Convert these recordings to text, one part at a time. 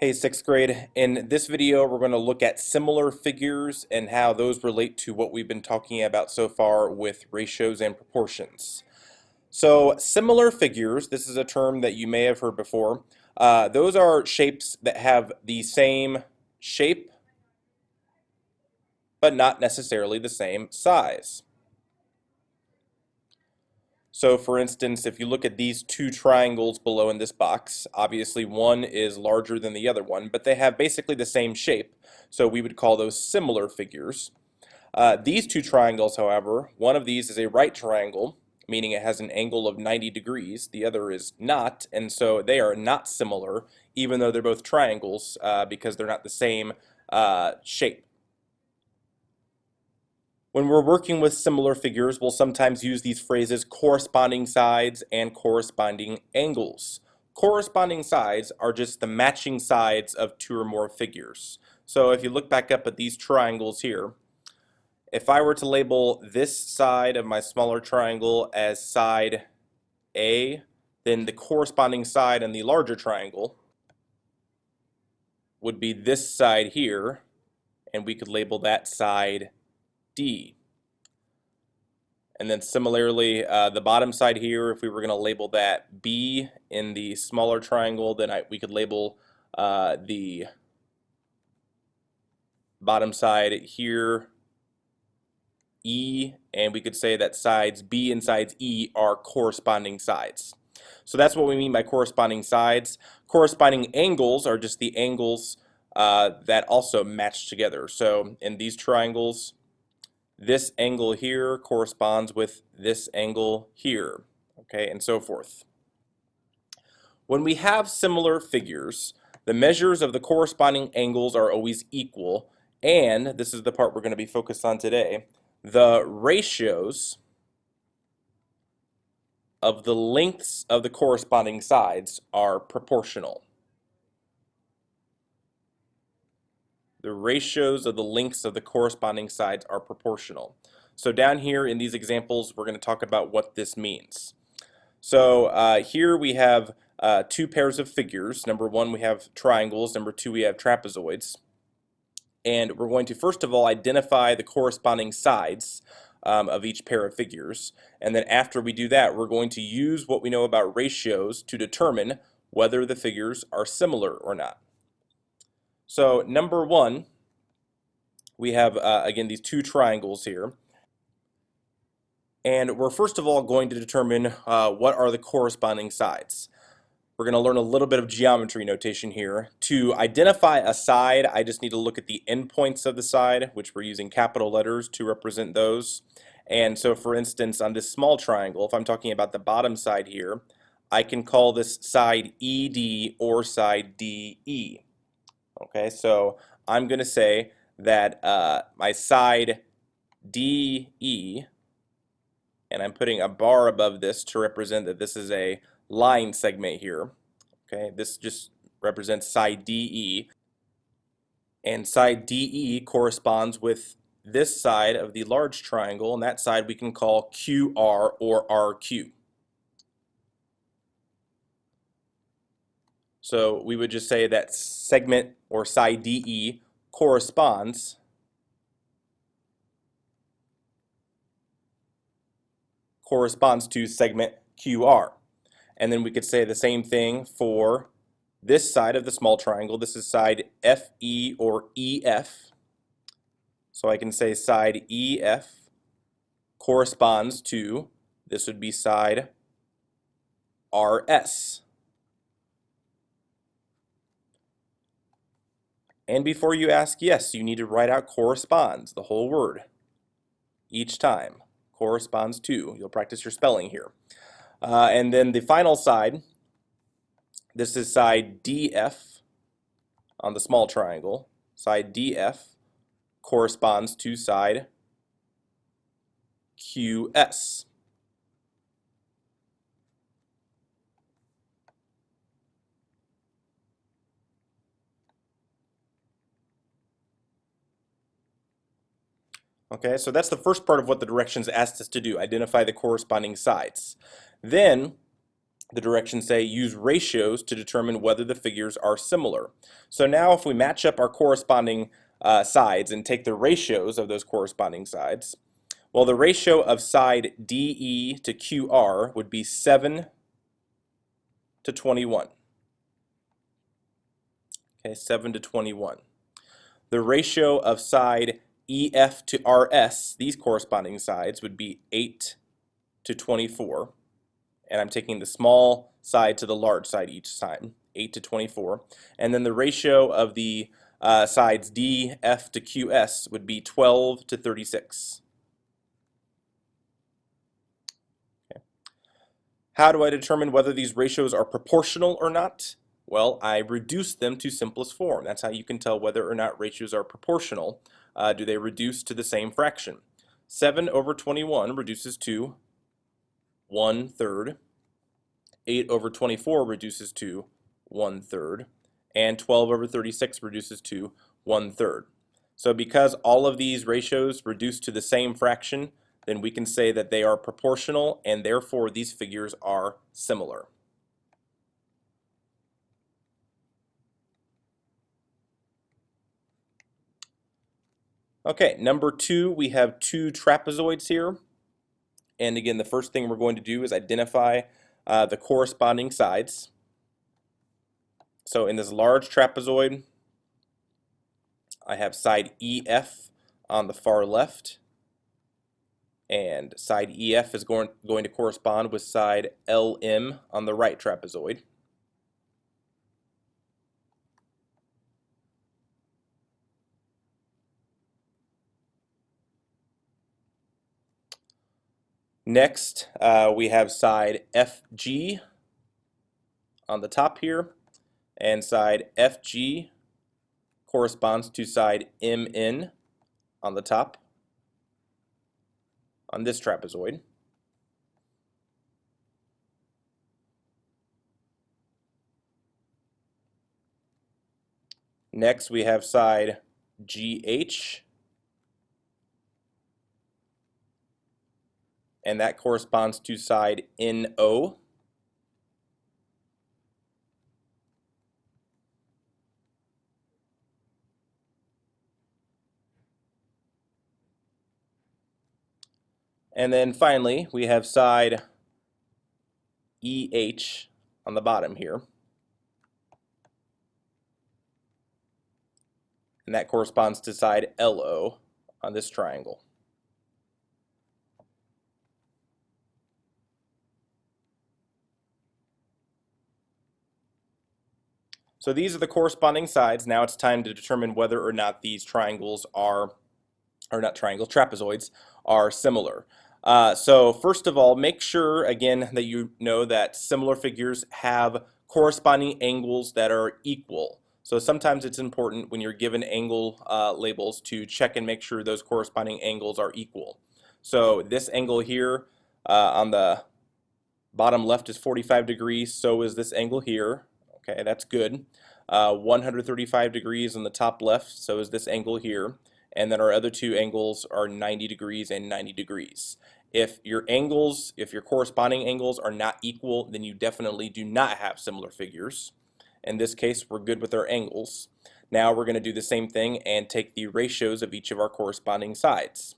Hey, sixth grade. In this video, we're going to look at similar figures and how those relate to what we've been talking about so far with ratios and proportions. So, similar figures, this is a term that you may have heard before. Those are shapes that have the same shape, but not necessarily the same size. So for instance, if you look at these two triangles below in this box, obviously one is larger than the other one, but they have basically the same shape. So we would call those similar figures. These two triangles, however, one of these is a right triangle, meaning it has an angle of 90 degrees. The other is not, and so they are not similar, even though they're both triangles, because they're not the same shape. When we're working with similar figures, we'll sometimes use these phrases corresponding sides and corresponding angles. Corresponding sides are just the matching sides of two or more figures. So if you look back up at these triangles here, if I were to label this side of my smaller triangle as side A, then the corresponding side in the larger triangle would be this side here, and we could label that side D. And then similarly, the bottom side here, if we were going to label that B in the smaller triangle, then we could label the bottom side here E, and we could say that sides B and sides E are corresponding sides. So that's what we mean by corresponding sides. Corresponding angles are just the angles that also match together. So in these triangles, this angle here corresponds with this angle here, okay, and so forth. When we have similar figures, the measures of the corresponding angles are always equal, and this is the part we're going to be focused on today, the ratios of the lengths of the corresponding sides are proportional. The ratios of the lengths of the corresponding sides are proportional. So down here in these examples, we're going to talk about what this means. So here we have two pairs of figures. Number one, we have triangles. Number two, we have trapezoids. And we're going to first of all identify the corresponding sides of each pair of figures. And then after we do that, we're going to use what we know about ratios to determine whether the figures are similar or not. So number one, we have, again, these two triangles here. And we're first of all going to determine what are the corresponding sides. We're going to learn a little bit of geometry notation here. To identify a side, I just need to look at the endpoints of the side, which we're using capital letters to represent those. And so for instance, on this small triangle, if I'm talking about the bottom side here, I can call this side ED or side DE. Okay, so I'm going to say that my side DE, and I'm putting a bar above this to represent that this is a line segment here. Okay, this just represents side DE, and side DE corresponds with this side of the large triangle, and that side we can call QR or RQ. So we would just say that segment or side DE corresponds to segment QR. And then we could say the same thing for this side of the small triangle. This is side FE or EF. So I can say side EF corresponds to, this would be side RS. And before you ask, yes, you need to write out corresponds, the whole word, each time. Corresponds to. You'll practice your spelling here. And then the final side, this is side DF on the small triangle. Side DF corresponds to side QS. Okay, so that's the first part of what the directions asked us to do, identify the corresponding sides. Then The directions say use ratios to determine whether the figures are similar. So now if we match up our corresponding sides and take the ratios of those corresponding sides, well, the ratio of side DE to QR would be 7 to 21. Okay, 7 to 21. The ratio of side EF to RS, these corresponding sides, would be 8 to 24. And I'm taking the small side to the large side each time, 8 to 24. And then the ratio of the sides DF to QS would be 12 to 36. Okay. How do I determine whether these ratios are proportional or not? Well, I reduce them to simplest form. That's how you can tell whether or not ratios are proportional. Do they reduce to the same fraction? 7 over 21 reduces to 1/3. 8 over 24 reduces to 1/3. And 12 over 36 reduces to 1/3. So because all of these ratios reduce to the same fraction, then we can say that they are proportional, and therefore these figures are similar. Okay, number 2, we have two trapezoids here. And again, the first thing we're going to do is identify the corresponding sides. So in this large trapezoid, I have side EF on the far left, and side EF is going to correspond with side LM on the right trapezoid. Next, we have side FG on the top here, and side FG corresponds to side MN on the top on this trapezoid. Next, we have side GH, and that corresponds to side NO. And then finally, we have side EH on the bottom here. And that corresponds to side LO on this triangle. So these are the corresponding sides. Now it's time to determine whether or not these triangles are, or not triangles, trapezoids are similar. So first of all, make sure again that you know that similar figures have corresponding angles that are equal. So sometimes it's important when you're given angle labels to check and make sure those corresponding angles are equal. So this angle here on the bottom left is 45 degrees, so is this angle here. Okay, that's good. 135 degrees on the top left, so is this angle here. And then our other two angles are 90 degrees and 90 degrees. If your corresponding angles are not equal, then you definitely do not have similar figures. In this case, we're good with our angles. Now we're going to do the same thing and take the ratios of each of our corresponding sides.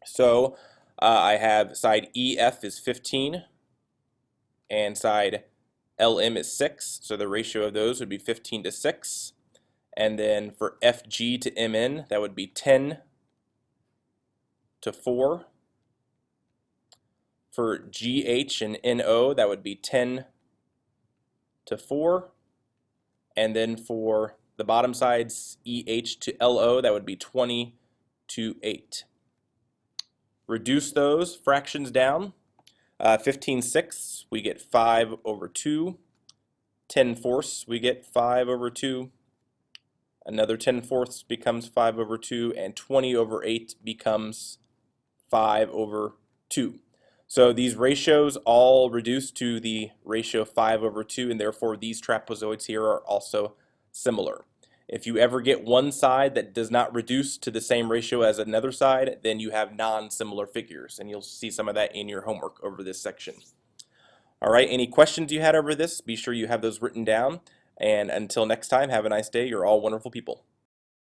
So I have side EF is 15 and side LM is 6, so the ratio of those would be 15 to 6. And then for FG to MN, that would be 10 to 4. For GH and NO, that would be 10 to 4. And then for the bottom sides, EH to LO, that would be 20 to 8. Reduce those fractions down. 15/6, we get 5 over 2. 10/4, we get 5 over 2. Another 10/4 becomes 5 over 2, and 20 over 8 becomes 5 over 2. So these ratios all reduce to the ratio 5 over 2, and therefore these trapezoids here are also similar. If you ever get one side that does not reduce to the same ratio as another side, then you have non-similar figures, and you'll see some of that in your homework over this section. All right, any questions you had over this, be sure you have those written down. And until next time, have a nice day. You're all wonderful people.